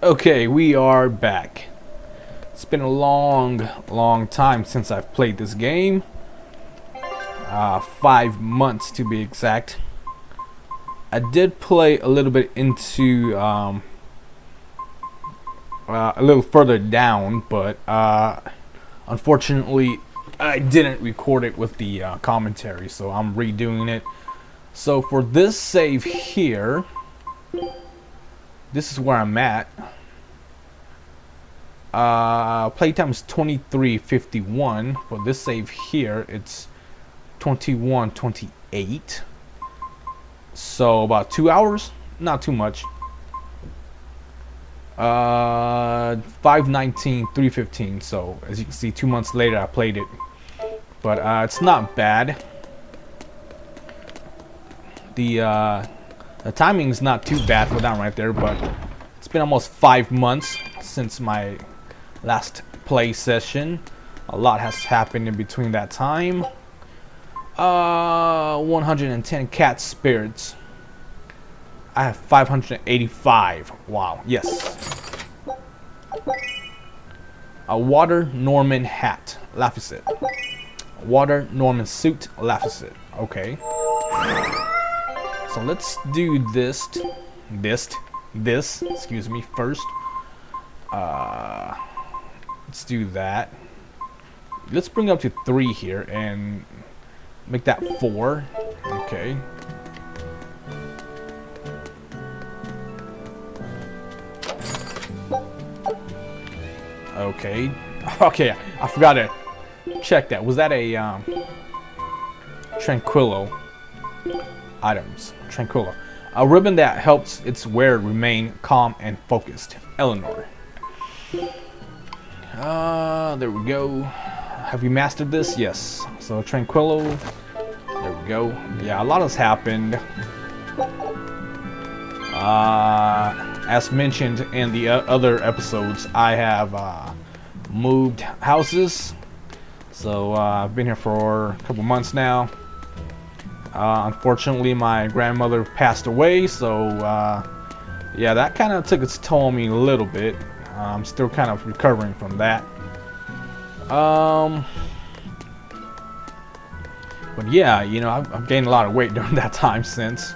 Okay, we are back. It's been a long time since I've played this game. 5 months to be exact. I did play a little bit into a little further down, but unfortunately I didn't record it with the commentary, so I'm redoing it. So for this save here, this is where I'm at. Playtime is 23:51. For this save here, it's 21:28. So about 2 hours, not too much. 5:19, 3:15. So as you can see, 2 months later I played it, but it's not bad. The timing is not too bad for that right there, but it's been almost 5 months since my last play session. A lot has happened in between that time. 110 cat spirits. I have 585. Wow, yes. A water Norman hat, Laficet. Water Norman suit, Laficet. Okay. So let's do this, excuse me, first. Let's do that. Let's bring up to 3 here and make that 4. Okay. Okay. Okay, I forgot to check that. Was that a Tranquillo items? Tranquillo. A ribbon that helps its wearer remain calm and focused. Eleanor. There we go. Have we mastered this? Yes. So Tranquillo. There we go. Yeah, a lot has happened. As mentioned in the other episodes, I have moved houses. So I've been here for a couple months now. Unfortunately, my grandmother passed away, so yeah, that kind of took its toll on me a little bit. I'm still kind of recovering from that. But yeah, you know, I've gained a lot of weight during that time since.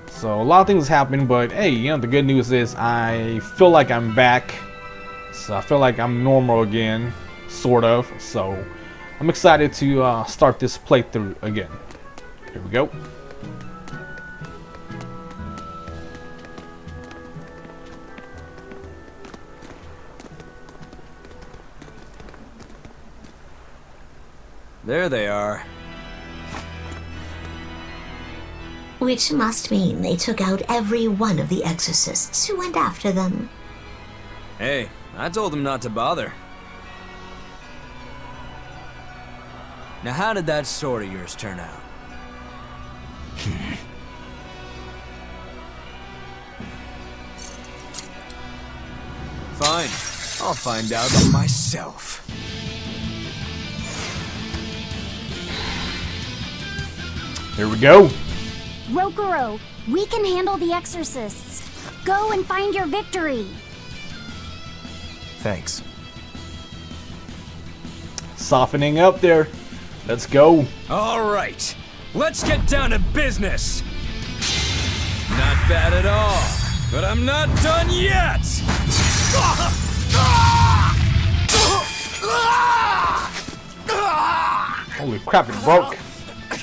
So a lot of things happened, but hey, you know, the good news is I feel like I'm back. So I feel like I'm normal again, sort of. So I'm excited to start this playthrough again. Here we go. There they are. Which must mean they took out every one of the exorcists who went after them. Hey, I told them not to bother. Now how did that sword of yours turn out? Fine, I'll find out myself. Here we go. Rokuro, we can handle the exorcists. Go and find your victory. Thanks. Softening up there. Let's go. All right, let's get down to business. Not bad at all, but I'm not done yet. Holy crap, it broke.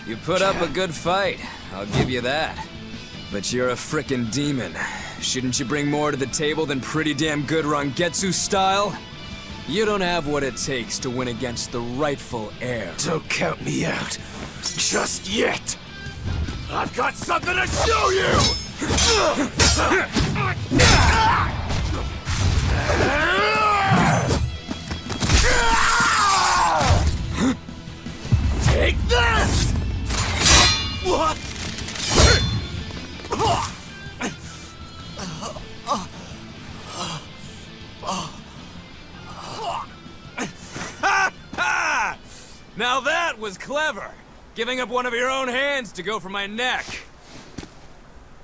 You put up a good fight, I'll give you that. But you're a frickin' demon. Shouldn't you bring more to the table than pretty damn good Rangetsu style? You don't have what it takes to win against the rightful heir. Don't count me out. Just yet. I've got something to show you! Take this! What? Now that was clever! Giving up one of your own hands to go for my neck.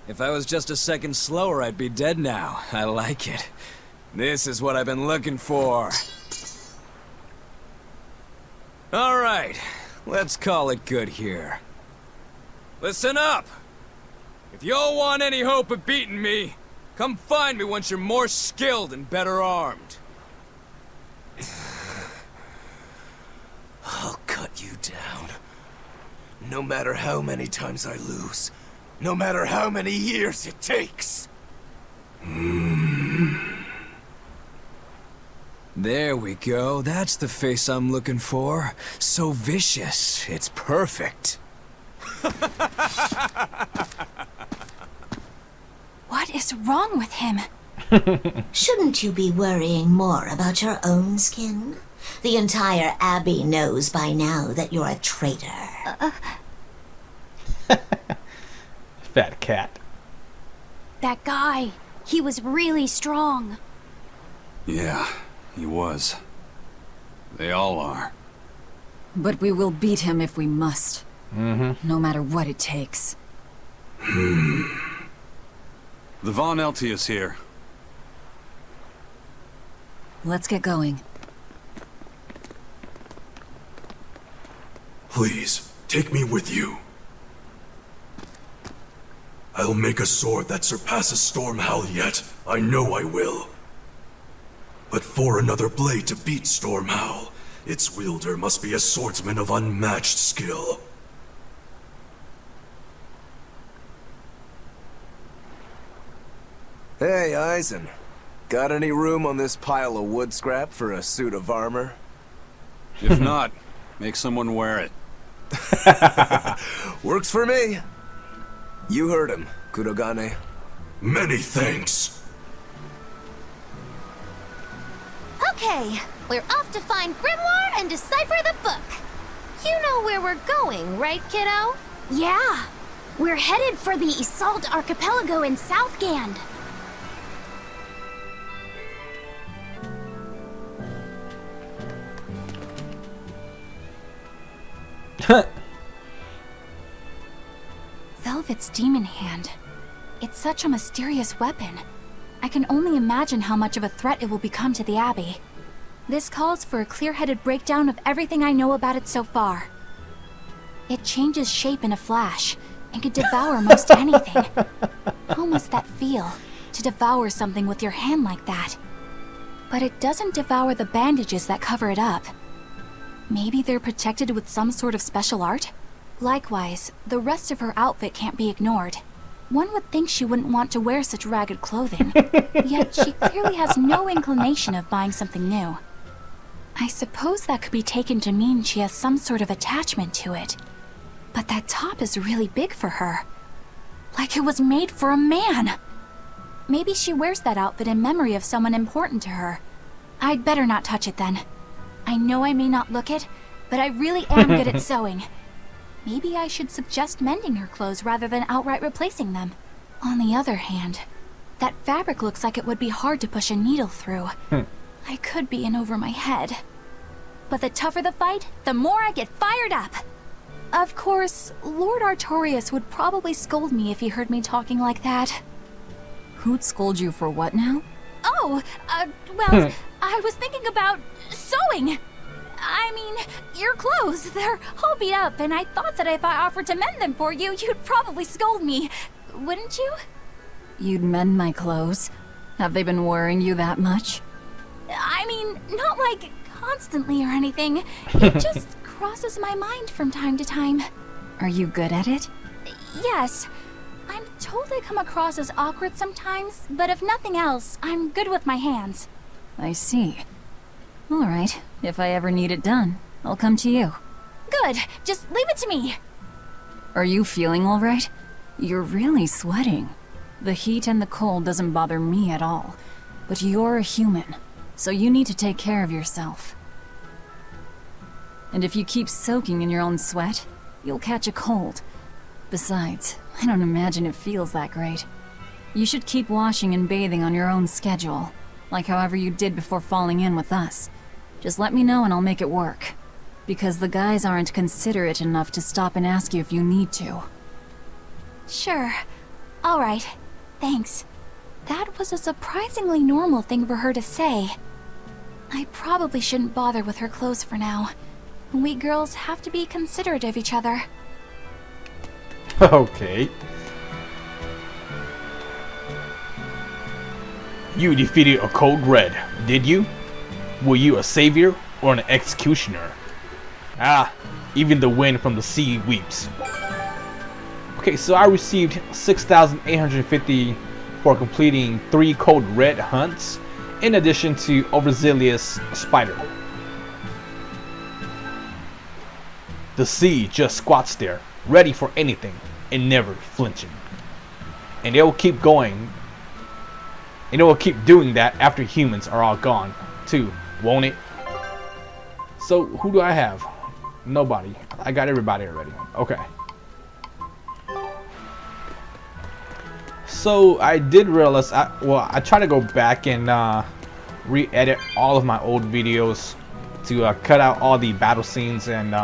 If I was just a second slower, I'd be dead now. I like it. This is what I've been looking for. Alright, let's call it good here. Listen up! If y'all want any hope of beating me, come find me once you're more skilled and better armed. I'll cut you down. No matter how many times I lose. No matter how many years it takes. There we go. That's the face I'm looking for. So vicious. It's perfect. What is wrong with him? Shouldn't you be worrying more about your own skin? The entire Abbey knows by now that you're a traitor. Fat cat. That guy, he was really strong. Yeah, he was. They all are. But we will beat him if we must. No matter what it takes. The Von Eltius here. Let's get going. Please, take me with you. I'll make a sword that surpasses Stormhowl yet. I know I will. But for another blade to beat Stormhowl, its wielder must be a swordsman of unmatched skill. Hey, Eisen. Got any room on this pile of wood scrap for a suit of armor? If not, make someone wear it. Works for me. You heard him, Kurogane. Many thanks. Okay, we're off to find Grimoire and decipher the book. You know where we're going, right, kiddo? Yeah, we're headed for the Isolde Archipelago in Southgand. Velvet's demon hand. It's such a mysterious weapon. I can only imagine how much of a threat it will become to the Abbey. This calls for a clear-headed breakdown of everything I know about it so far. It changes shape in a flash, and can devour most anything. How must that feel, to devour something with your hand like that? But it doesn't devour the bandages that cover it up. Maybe they're protected with some sort of special art? Likewise, the rest of her outfit can't be ignored. One would think she wouldn't want to wear such ragged clothing, yet she clearly has no inclination of buying something new. I suppose that could be taken to mean she has some sort of attachment to it. But that top is really big for her. Like it was made for a man. Maybe she wears that outfit in memory of someone important to her. I'd better not touch it then. I know I may not look it, but I really am good at sewing. Maybe I should suggest mending her clothes rather than outright replacing them. On the other hand, that fabric looks like it would be hard to push a needle through. I could be in over my head. But the tougher the fight, the more I get fired up. Of course, Lord Artorias would probably scold me if he heard me talking like that. Who'd scold you for what now? Oh, well, I was thinking about sewing. I mean, your clothes, they're all beat up, and I thought that if I offered to mend them for you, you'd probably scold me. Wouldn't you? You'd mend my clothes? Have they been worrying you that much? I mean, not like constantly or anything. It just crosses my mind from time to time. Are you good at it? Yes. I'm told I come across as awkward sometimes, but if nothing else, I'm good with my hands. I see. All right, if I ever need it done, I'll come to you. Good, just leave it to me. Are you feeling all right? You're really sweating. The heat and the cold doesn't bother me at all, but you're a human, so you need to take care of yourself. And if you keep soaking in your own sweat, you'll catch a cold. Besides, I don't imagine it feels that great. You should keep washing and bathing on your own schedule, like however you did before falling in with us. Just let me know and I'll make it work. Because the guys aren't considerate enough to stop and ask you if you need to. Sure. All right. Thanks. That was a surprisingly normal thing for her to say. I probably shouldn't bother with her clothes for now. We girls have to be considerate of each other. Okay. You defeated a Code Red, did you? Were you a savior or an executioner? Ah, even the wind from the sea weeps. Okay, so I received 6,850 for completing 3 Code Red hunts, in addition to Overzealous Spider. The sea just squats there, ready for anything, and never flinching. And it will keep going, and it will keep doing that after humans are all gone, too, won't it? So, who do I have? Nobody. I got everybody already. Okay. So I did realize, I tried to go back and re-edit all of my old videos to cut out all the battle scenes and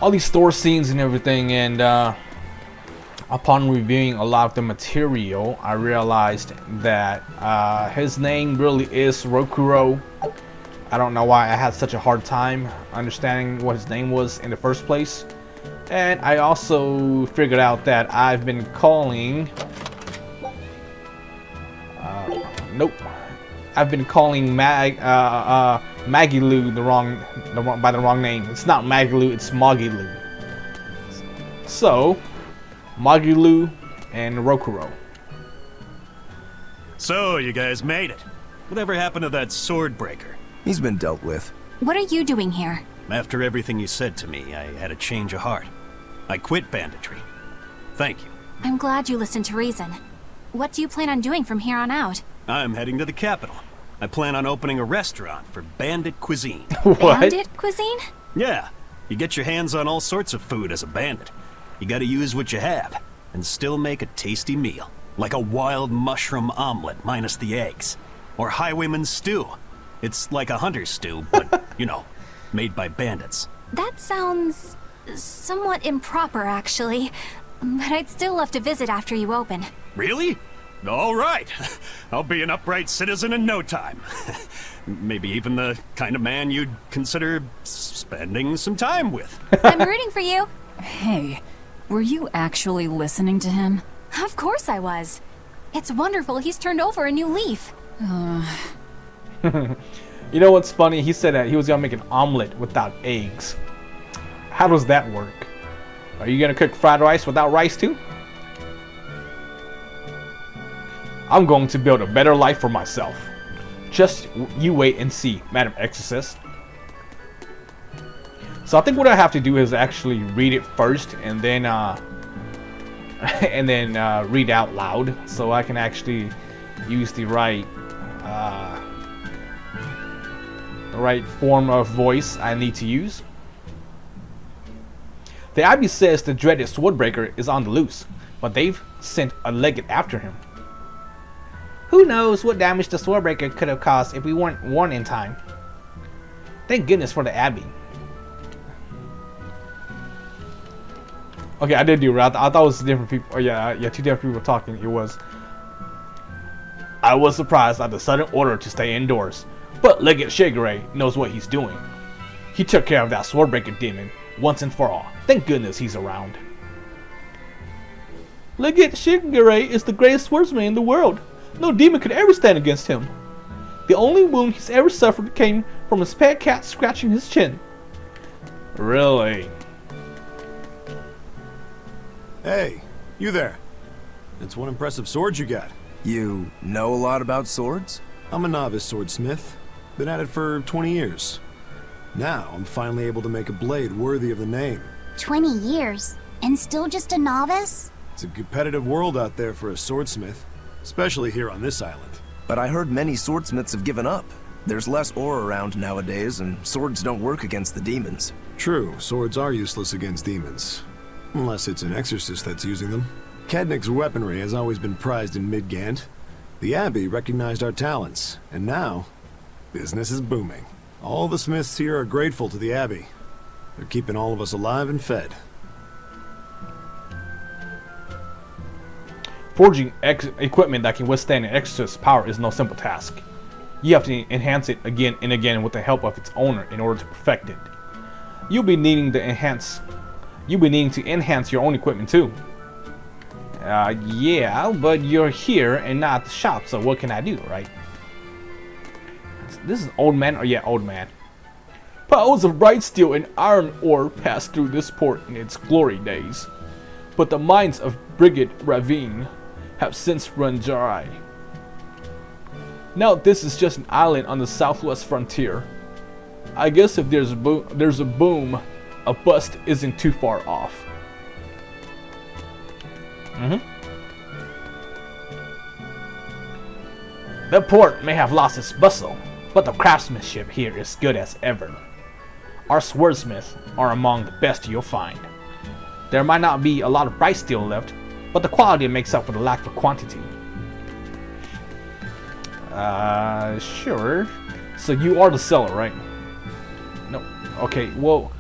all these store scenes and everything. And upon reviewing a lot of the material, I realized that his name really is Rokuro. I don't know why I had such a hard time understanding what his name was in the first place. And I also figured out that I've been calling I've been calling Magilou by the wrong name. It's not Magilou, it's Magilou. So Magilou and Rokuro. So you guys made it. Whatever happened to that sword breaker? He's been dealt with. What are you doing here? After everything you said to me, I had a change of heart. I quit banditry. Thank you. I'm glad you listened to reason. What do you plan on doing from here on out? I'm heading to the capital. I plan on opening a restaurant for bandit cuisine. What? Bandit cuisine? Yeah, you get your hands on all sorts of food as a bandit. You gotta use what you have, and still make a tasty meal. Like a wild mushroom omelet minus the eggs. Or highwayman stew. It's like a hunter's stew, but, you know, made by bandits. That sounds somewhat improper, actually. But I'd still love to visit after you open. Really? All right. I'll be an upright citizen in no time. Maybe even the kind of man you'd consider spending some time with. I'm rooting for you. Hey, were you actually listening to him? Of course I was. It's wonderful he's turned over a new leaf. You know what's funny? He said that he was gonna make an omelet without eggs. How does that work? Are you gonna cook fried rice without rice too? I'm going to build a better life for myself. Just you wait and see, Madam Exorcist. So I think what I have to do is actually read it first and then read out loud, so I can actually use the right form of voice I need to use. The Abbey says the dreaded Swordbreaker is on the loose, but they've sent a legate after him. Who knows what damage the Swordbreaker could have caused if we weren't warned in time. Thank goodness for the Abbey. Okay, I did do it. I thought it was different people. Oh yeah, two different people talking. It was. I was surprised at the sudden order to stay indoors, but Legate Shigure knows what he's doing. He took care of that Swordbreaker demon once and for all. Thank goodness he's around. Legate Shigure is the greatest swordsman in the world. No demon could ever stand against him. The only wound he's ever suffered came from his pet cat scratching his chin. Really? Hey, you there. That's one impressive sword you got. You know a lot about swords? I'm a novice swordsmith. Been at it for 20 years. Now, I'm finally able to make a blade worthy of the name. 20 years? And still just a novice? It's a competitive world out there for a swordsmith. Especially here on this island. But I heard many swordsmiths have given up. There's less ore around nowadays, and swords don't work against the demons. True, swords are useless against demons. Unless it's an exorcist that's using them. Kednik's weaponry has always been prized in Midgand. The Abbey recognized our talents, and now, business is booming. All the smiths here are grateful to the Abbey. They're keeping all of us alive and fed. Forging equipment that can withstand an exorcist's power is no simple task. You have to enhance it again and again with the help of its owner in order to perfect it. You'll be needing to enhance your own equipment too. Yeah, but you're here and not at the shop, so what can I do, right? This is old man, or yeah, old man. Piles of bright steel and iron ore passed through this port in its glory days, but the mines of Brigid Ravine have since run dry. Now this is just an island on the southwest frontier. I guess if there's a boom, a bust isn't too far off. The port may have lost its bustle, but the craftsmanship here is good as ever. Our swordsmiths are among the best you'll find. There might not be a lot of bright steel left, but the quality makes up for the lack of quantity. Sure. So you are the seller, right? No. Okay, well,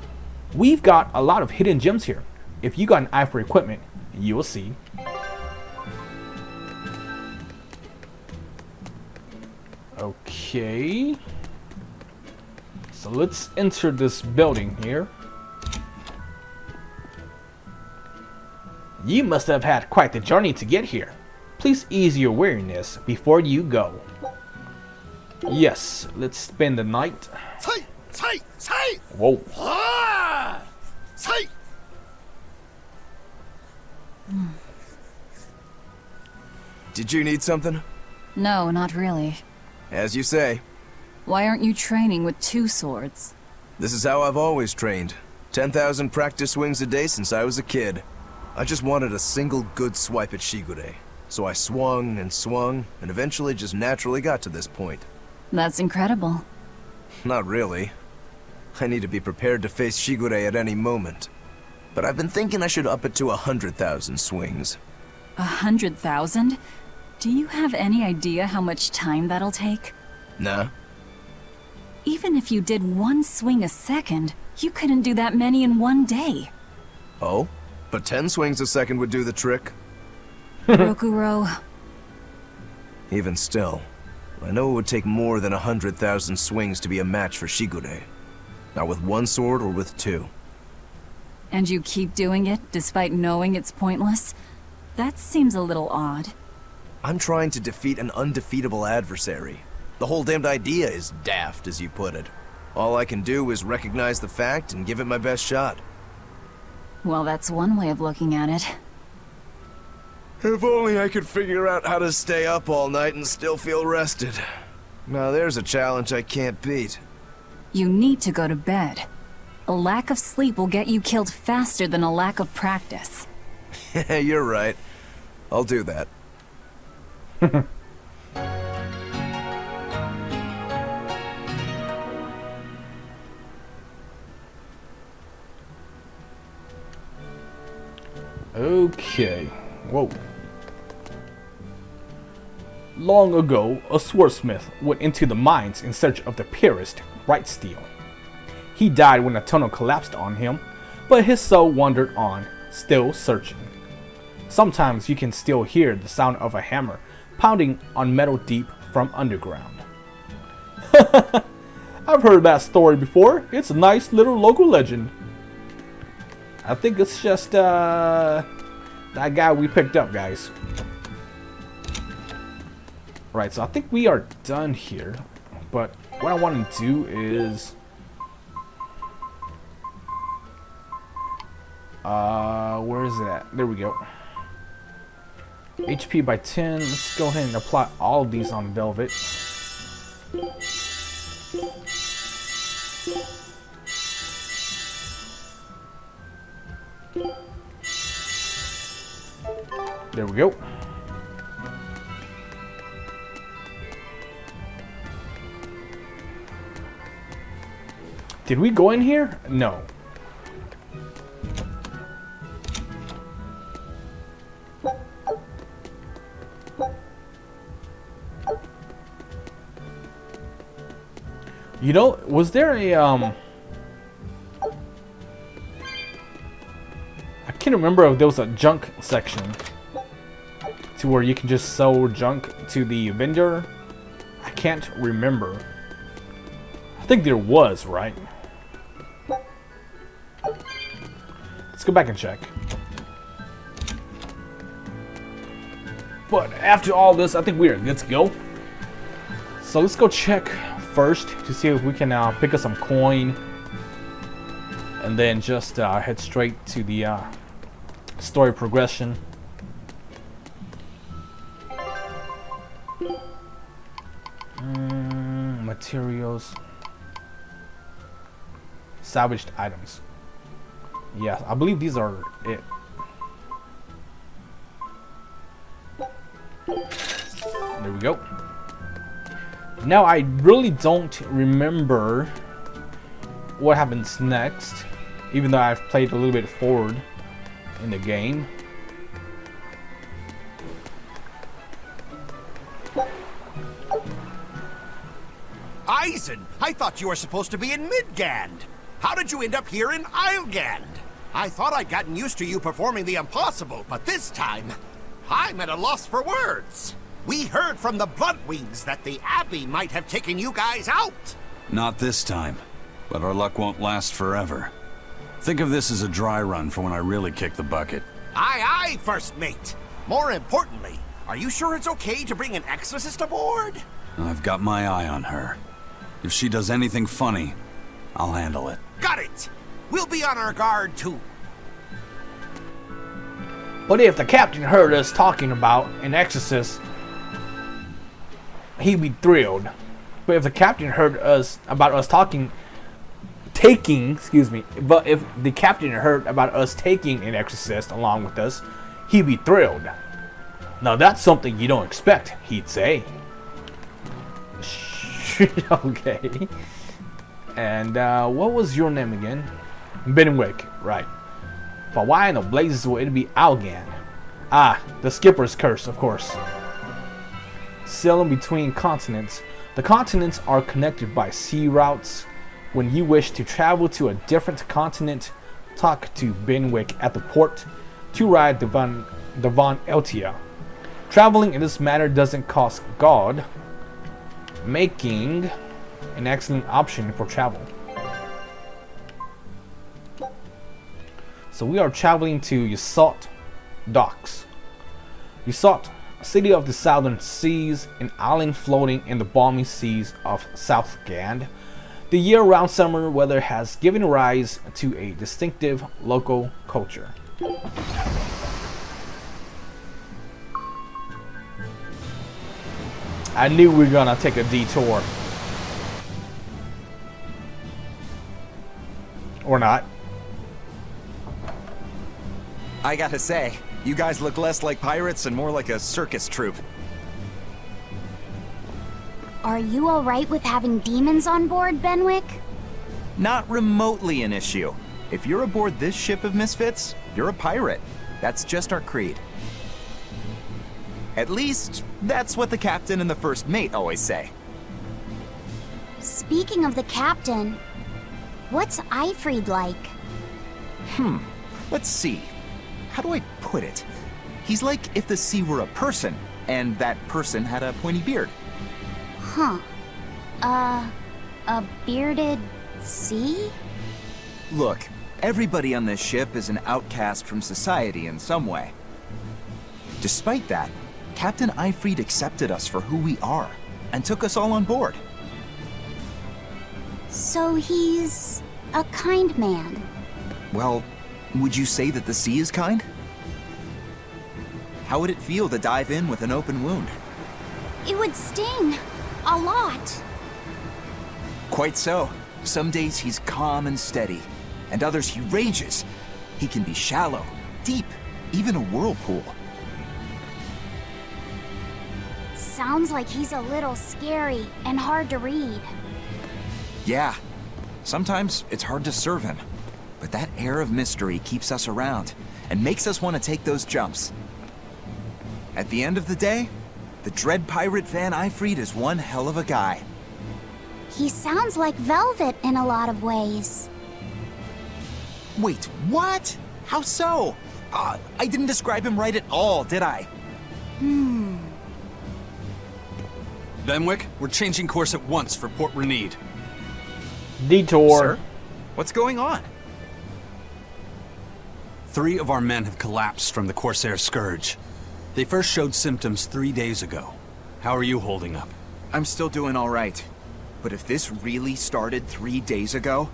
we've got a lot of hidden gems here. If you got an eye for equipment, you will see. Okay. So let's enter this building here. You must have had quite the journey to get here. Please ease your weariness before you go. Yes, let's spend the night. Whoa. Did you need something? No, not really. As you say. Why aren't you training with 2 swords? This is how I've always trained. 10,000 practice swings a day since I was a kid. I just wanted a single good swipe at Shigure. So I swung, and eventually just naturally got to this point. That's incredible. Not really. I need to be prepared to face Shigure at any moment. But I've been thinking I should up it to 100,000 swings. 100,000? Do you have any idea how much time that'll take? Nah. Even if you did 1 swing a second, you couldn't do that many in 1 day. Oh? But 10 swings a second would do the trick. Rokuro. Even still, I know it would take more than 100,000 swings to be a match for Shigure. Not with 1 sword or with 2. And you keep doing it despite knowing it's pointless? That seems a little odd. I'm trying to defeat an undefeatable adversary. The whole damned idea is daft, as you put it. All I can do is recognize the fact and give it my best shot. Well, that's one way of looking at it. If only I could figure out how to stay up all night and still feel rested. Now there's a challenge I can't beat. You need to go to bed. A lack of sleep will get you killed faster than a lack of practice. You're right. I'll do that. Okay. Whoa. Long ago, a swordsmith went into the mines in search of the purest bright steel. He died when a tunnel collapsed on him, but his soul wandered on, still searching. Sometimes you can still hear the sound of a hammer pounding on metal deep from underground. I've heard that story before. It's a nice little local legend. I think it's just that guy we picked up, guys. Right, so I think we are done here. But what I want to do is... where is it at? There we go. HP by 10. Let's go ahead and apply all of these on Velvet. There we go. Did we go in here? No. You know, was there a I can't remember if there was a junk section. to where you can just sell junk to the vendor? I can't remember. I think there was, right? Let's go back and check. But after all this, I think we are good to go. So let's go check first to see if we can pick up some coin. And then just head straight to the story progression. Materials. Salvaged items. Yeah, I believe these are it. There we go. Now I really don't remember what happens next, even though I've played a little bit forward in the game. Eisen, I thought you were supposed to be in Midgand. How did you end up here in Islegand? I thought I'd gotten used to you performing the impossible, but this time, I'm at a loss for words. We heard from the Bloodwings that the Abbey might have taken you guys out. Not this time, but our luck won't last forever. Think of this as a dry run for when I really kick the bucket. Aye, aye, First Mate. More importantly, are you sure it's okay to bring an exorcist aboard? I've got my eye on her. If she does anything funny, I'll handle it. Got it! We'll be on our guard, too. But if the captain heard us talking about an exorcist, he'd be thrilled. But if the captain heard us about us taking, but if the captain heard about us taking an exorcist along with us, he'd be thrilled. Now that's something you don't expect, he'd say. Okay. And what was your name again? Benwick, right. But why in the blazes would it be Algan? Ah, the skipper's curse, of course. Sailing between continents. The continents are connected by sea routes. When you wish to travel to a different continent, talk to Benwick at the port to ride the Von Eltia. Traveling in this manner doesn't cost God, making an excellent option for travel. So we are traveling to Yasot Docks. Yasot, a city of the southern seas, an island floating in the balmy seas of South Gand. The year-round summer weather has given rise to a distinctive local culture. I knew we were gonna take a detour. Or not. I gotta say, you guys look less like pirates and more like a circus troupe. Are you alright with having demons on board, Benwick? Not remotely an issue. If you're aboard this ship of misfits, you're a pirate. That's just our creed. At least, that's what the captain and the first mate always say. Speaking of the captain, what's Eifried like? Let's see. How do I put it? He's like if the sea were a person, and that person had a pointy beard. Huh. A bearded sea? Look, everybody on this ship is an outcast from society in some way. Despite that, Captain Eifried accepted us for who we are, and took us all on board. So he's a kind man. Well, would you say that the sea is kind? How would it feel to dive in with an open wound? It would sting. A lot. Quite so. Some days he's calm and steady, and others he rages. He can be shallow, deep, even a whirlpool. Sounds like he's a little scary and hard to read. Yeah. Sometimes it's hard to serve him. But that air of mystery keeps us around, and makes us want to take those jumps. At the end of the day, the dread pirate Van Eifried is one hell of a guy. He sounds like Velvet in a lot of ways. Wait, what? How so? I didn't describe him right at all, did I? Benwick, we're changing course at once for Port Renede. Detour. Sir? What's going on? 3 of our men have collapsed from the Corsair Scourge. They first showed symptoms 3 days ago. How are you holding up? I'm still doing all right. But if this really started 3 days ago,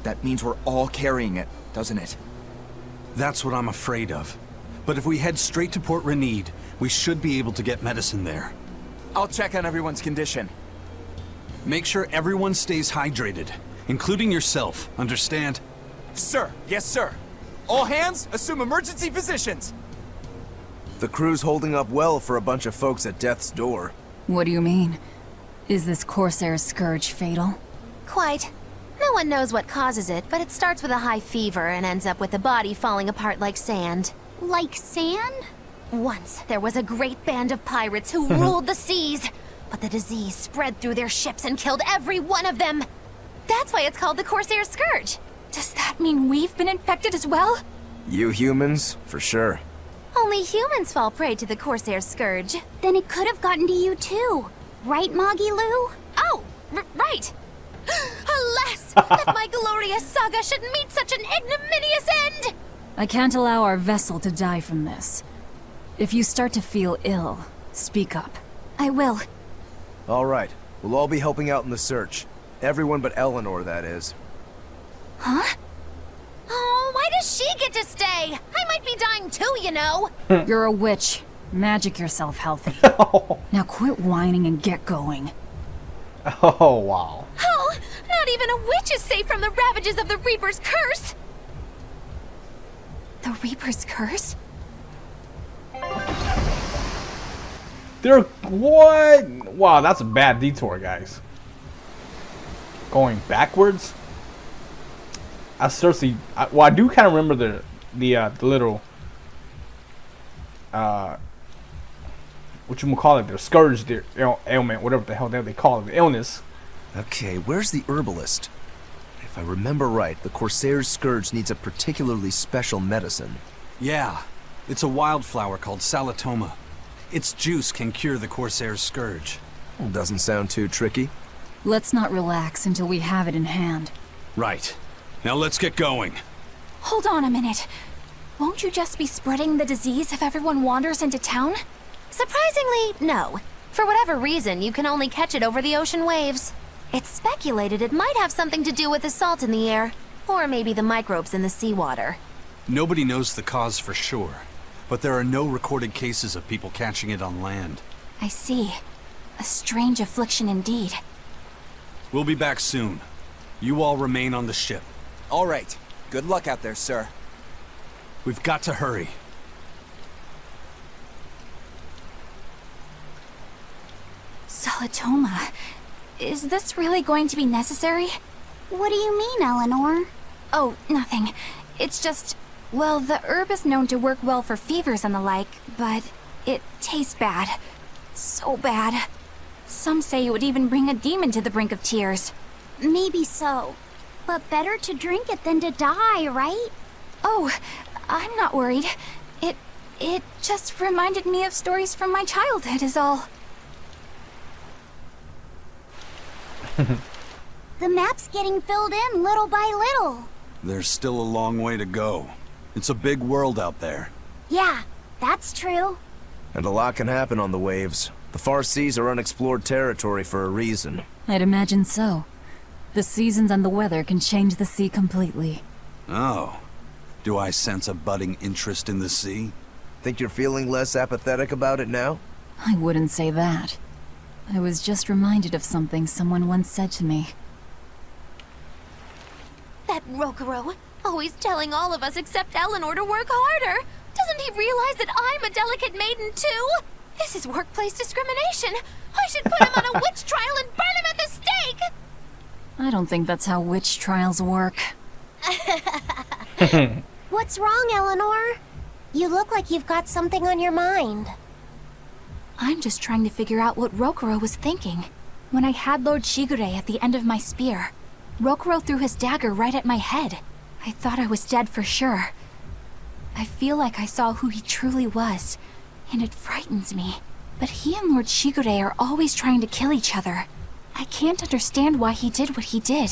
that means we're all carrying it, doesn't it? That's what I'm afraid of. But if we head straight to Port Renede, we should be able to get medicine there. I'll check on everyone's condition. Make sure everyone stays hydrated, including yourself, understand? Sir, yes sir. All hands, assume emergency positions. The crew's holding up well for a bunch of folks at death's door. What do you mean? Is this Corsair Scourge fatal? Quite. No one knows what causes it, but it starts with a high fever and ends up with the body falling apart like sand. Like sand? Once, there was a great band of pirates who ruled the seas, but the disease spread through their ships and killed every one of them. That's why it's called the Corsair Scourge. Does that mean we've been infected as well? You humans, for sure. Only humans fall prey to the Corsair Scourge. Then it could have gotten to you too. Right, Moggy Lou? Oh, right. Alas, that my glorious saga should meet such an ignominious end! I can't allow our vessel to die from this. If you start to feel ill, speak up. I will. All right, we'll all be helping out in the search. Everyone but Eleanor, that is. Huh? Oh, why does she get to stay? I might be dying too, you know. You're a witch. Magic yourself healthy. Now quit whining and get going. Oh, wow. Oh, not even a witch is safe from the ravages of the Reaper's curse! The Reaper's curse? They're... what? Wow, that's a bad detour, guys. Going backwards? I seriously... well, I do kind of remember the little... whatchamacallit, their scourge, their ailment, whatever the hell they call it, the illness. Okay, where's the herbalist? If I remember right, the Corsair's Scourge needs a particularly special medicine. Yeah, it's a wildflower called Salatoma. Its juice can cure the Corsair's Scourge. Doesn't sound too tricky. Let's not relax until we have it in hand. Right. Now let's get going. Hold on a minute. Won't you just be spreading the disease if everyone wanders into town? Surprisingly, no. For whatever reason, you can only catch it over the ocean waves. It's speculated it might have something to do with the salt in the air, or maybe the microbes in the seawater. Nobody knows the cause for sure, but there are no recorded cases of people catching it on land. I see. A strange affliction indeed. We'll be back soon. You all remain on the ship. All right. Good luck out there, sir. We've got to hurry. Salatoma. Is this really going to be necessary? What do you mean, Eleanor? Oh, nothing. It's just... well, the herb is known to work well for fevers and the like, but it tastes bad. So bad. Some say it would even bring a demon to the brink of tears. Maybe so. But better to drink it than to die, right? Oh, I'm not worried. It just reminded me of stories from my childhood is all. The map's getting filled in little by little. There's still a long way to go. It's a big world out there. Yeah, that's true. And a lot can happen on the waves. The far seas are unexplored territory for a reason. I'd imagine so. The seasons and the weather can change the sea completely. Oh. Do I sense a budding interest in the sea? Think you're feeling less apathetic about it now? I wouldn't say that. I was just reminded of something someone once said to me. That Rokuro, always telling all of us except Eleanor to work harder. Doesn't he realize that I'm a delicate maiden too? This is workplace discrimination. I should put him on a witch trial and burn him at the stake! I don't think that's how witch trials work. What's wrong, Eleanor? You look like you've got something on your mind. I'm just trying to figure out what Rokuro was thinking. When I had Lord Shigure at the end of my spear, Rokuro threw his dagger right at my head. I thought I was dead for sure. I feel like I saw who he truly was, And it frightens me. But he and Lord Shigure are always trying to kill each other. I can't understand why he did what he did.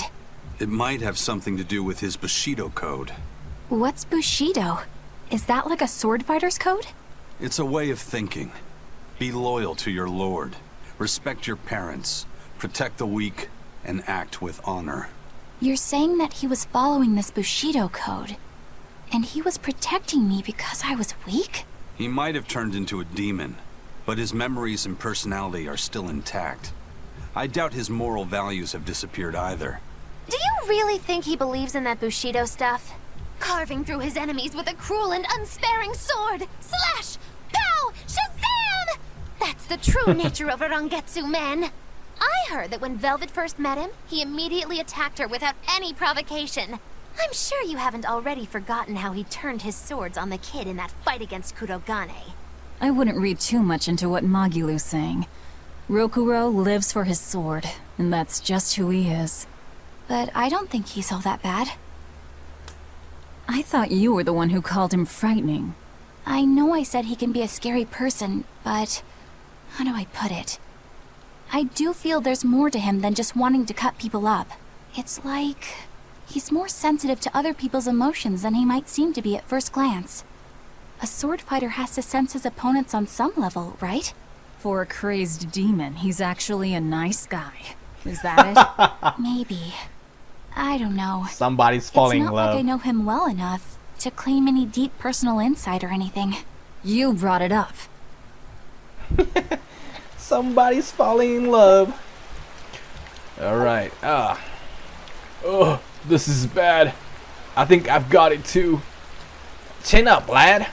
It might have something to do with his Bushido code. What's Bushido? Is that like a sword fighter's code? It's a way of thinking. Be loyal to your lord. Respect your parents. Protect the weak. And act with honor. You're saying that he was following this Bushido code. And he was protecting me because I was weak? He might have turned into a demon. But his memories and personality are still intact. I doubt his moral values have disappeared either. Do you really think he believes in that Bushido stuff? Carving through his enemies with a cruel and unsparing sword! Slash! Pow! Shazam! That's the true nature of a Rangetsu man. I heard that when Velvet first met him, he immediately attacked her without any provocation. I'm sure you haven't already forgotten how he turned his swords on the kid in that fight against Kurogane. I wouldn't read too much into what Magilu's saying. Rokuro lives for his sword, and that's just who he is. But I don't think he's all that bad. I thought you were the one who called him frightening. I know I said he can be a scary person, but how do I put it? I do feel there's more to him than just wanting to cut people up. It's like he's more sensitive to other people's emotions than he might seem to be at first glance. A sword fighter has to sense his opponents on some level, right? For a crazed demon, he's actually a nice guy. Is that it? Maybe. I don't know. Somebody's falling in love. It's not like I know him well enough to claim any deep personal insight or anything. You brought it up. Somebody's falling in love. Alright. Oh, this is bad. I think I've got it too. Chin up, lad.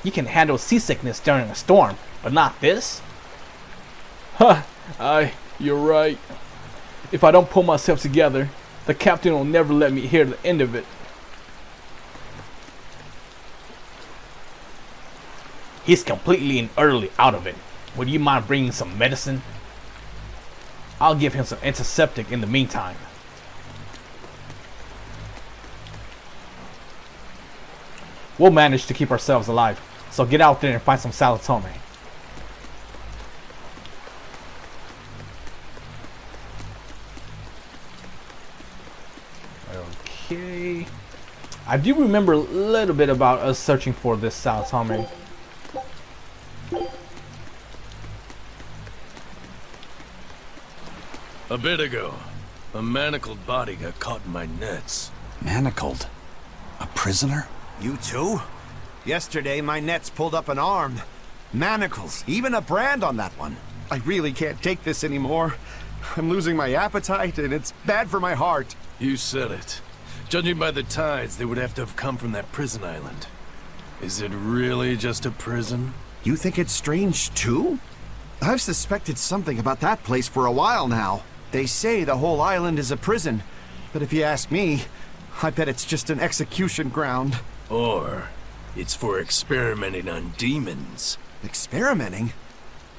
You can handle seasickness during a storm, but not this? Huh. You're right. If I don't pull myself together, the captain will never let me hear the end of it. He's completely and utterly out of it. Would you mind bringing some medicine? I'll give him some antiseptic in the meantime. We'll manage to keep ourselves alive, so get out there and find some Salatome. Okay. I do remember a little bit about us searching for this Salatome. A bit ago, a manacled body got caught in my nets. Manacled? A prisoner? You too? Yesterday, my nets pulled up an arm. Manacles, even a brand on that one. I really can't take this anymore. I'm losing my appetite, and it's bad for my heart. You said it. Judging by the tides, they would have to have come from that prison island. Is it really just a prison? You think it's strange, too? I've suspected something about that place for a while now. They say the whole island is a prison, but if you ask me, I bet it's just an execution ground. Or it's for experimenting on demons. Experimenting?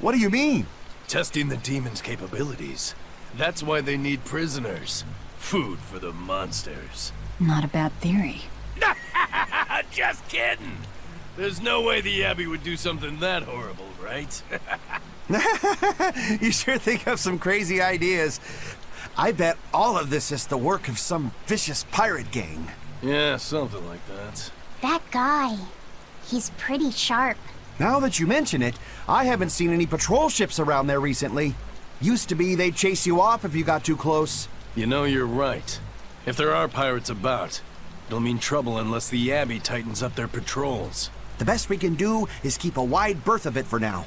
What do you mean? Testing the demons' capabilities. That's why they need prisoners. Food for the monsters. Not a bad theory. Just kidding! There's no way the Abbey would do something that horrible, right? You sure think of some crazy ideas. I bet all of this is the work of some vicious pirate gang. Yeah, something like that. That guy. He's pretty sharp. Now that you mention it, I haven't seen any patrol ships around there recently. Used to be they'd chase you off if you got too close. You know, you're right. If there are pirates about, it'll mean trouble unless the Abbey tightens up their patrols. The best we can do is keep a wide berth of it for now.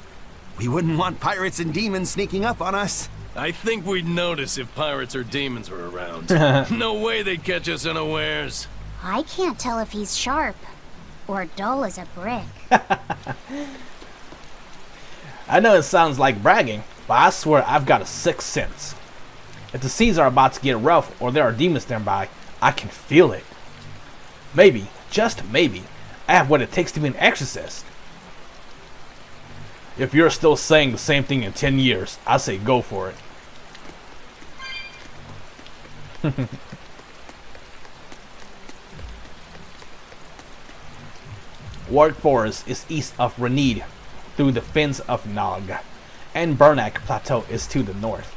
We wouldn't want pirates and demons sneaking up on us. I think we'd notice if pirates or demons were around. No way they'd catch us unawares. I can't tell if he's sharp or dull as a brick. I know it sounds like bragging, but I swear I've got a sixth sense. If the seas are about to get rough or there are demons nearby, I can feel it. Maybe, just maybe, I have what it takes to be an exorcist. If you're still saying the same thing in 10 years, I say go for it. Warwick Forest is east of Renede. through the fens of Nog, and Bernak Plateau is to the north.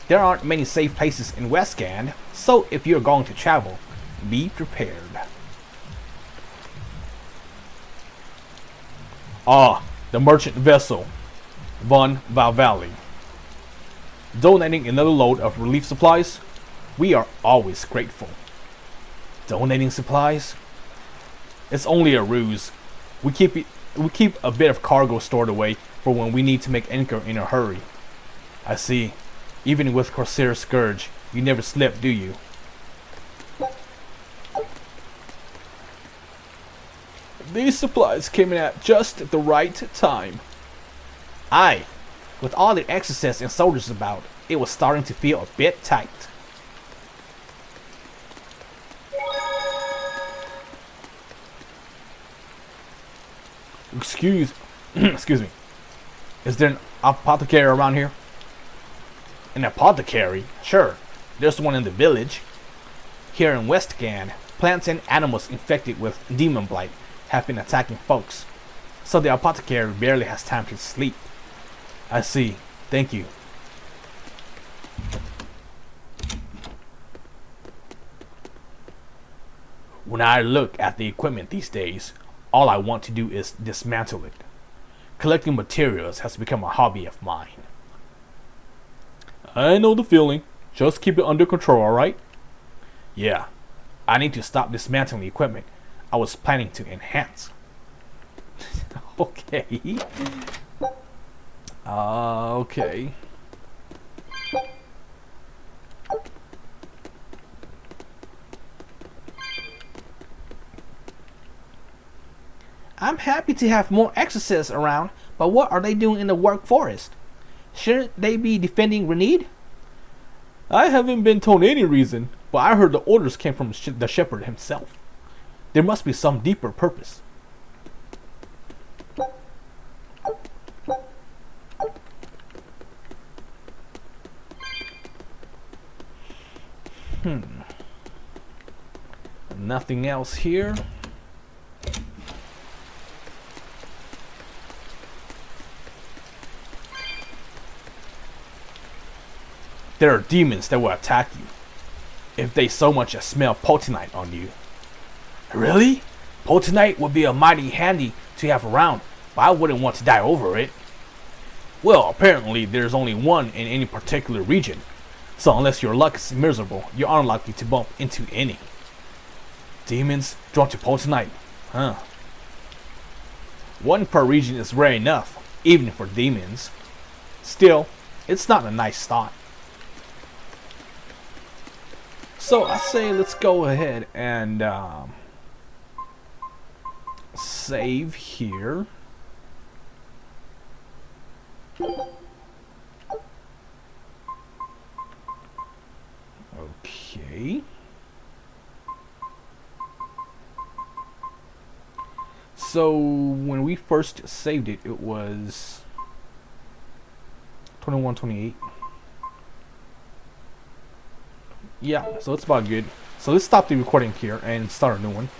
There aren't many safe places in Westgand, so if you're going to travel, be prepared. Ah, the merchant vessel, Von Valvali. Donating another load of relief supplies? We are always grateful. Donating supplies? It's only a ruse. We keep a bit of cargo stored away for when we need to make anchor in a hurry. I see. Even with Corsair Scourge, you never slip, do you? These supplies came in at just the right time. Aye. With all the excesses and soldiers about, it was starting to feel a bit tight. Excuse me. Is there an apothecary around here? An apothecary? Sure. There's one in the village. Here in Westgand, plants and animals infected with demon blight have been attacking folks, so the apothecary barely has time to sleep. I see. Thank you. When I look at the equipment these days, all I want to do is dismantle it. Collecting materials has become a hobby of mine. I know the feeling. Just keep it under control, alright? Yeah. I need to stop dismantling the equipment I was planning to enhance. Okay. Okay. I'm happy to have more exorcists around, but what are they doing in the Work Forest? Shouldn't they be defending Renede? I haven't been told any reason, but I heard the orders came from the shepherd himself. There must be some deeper purpose. Nothing else here. There are demons that will attack you if they so much as smell Potonite on you. Really? Potonite would be a mighty handy to have around, but I wouldn't want to die over it. Well, apparently there's only one in any particular region, so unless your luck is miserable, you're unlikely to bump into any. Demons drawn to Potonite, huh? One per region is rare enough, even for demons. Still, it's not a nice thought. So I say let's go ahead and save here. Okay. So when we first saved it, it was 21:28. Yeah, so it's about good. So let's stop the recording here and start a new one.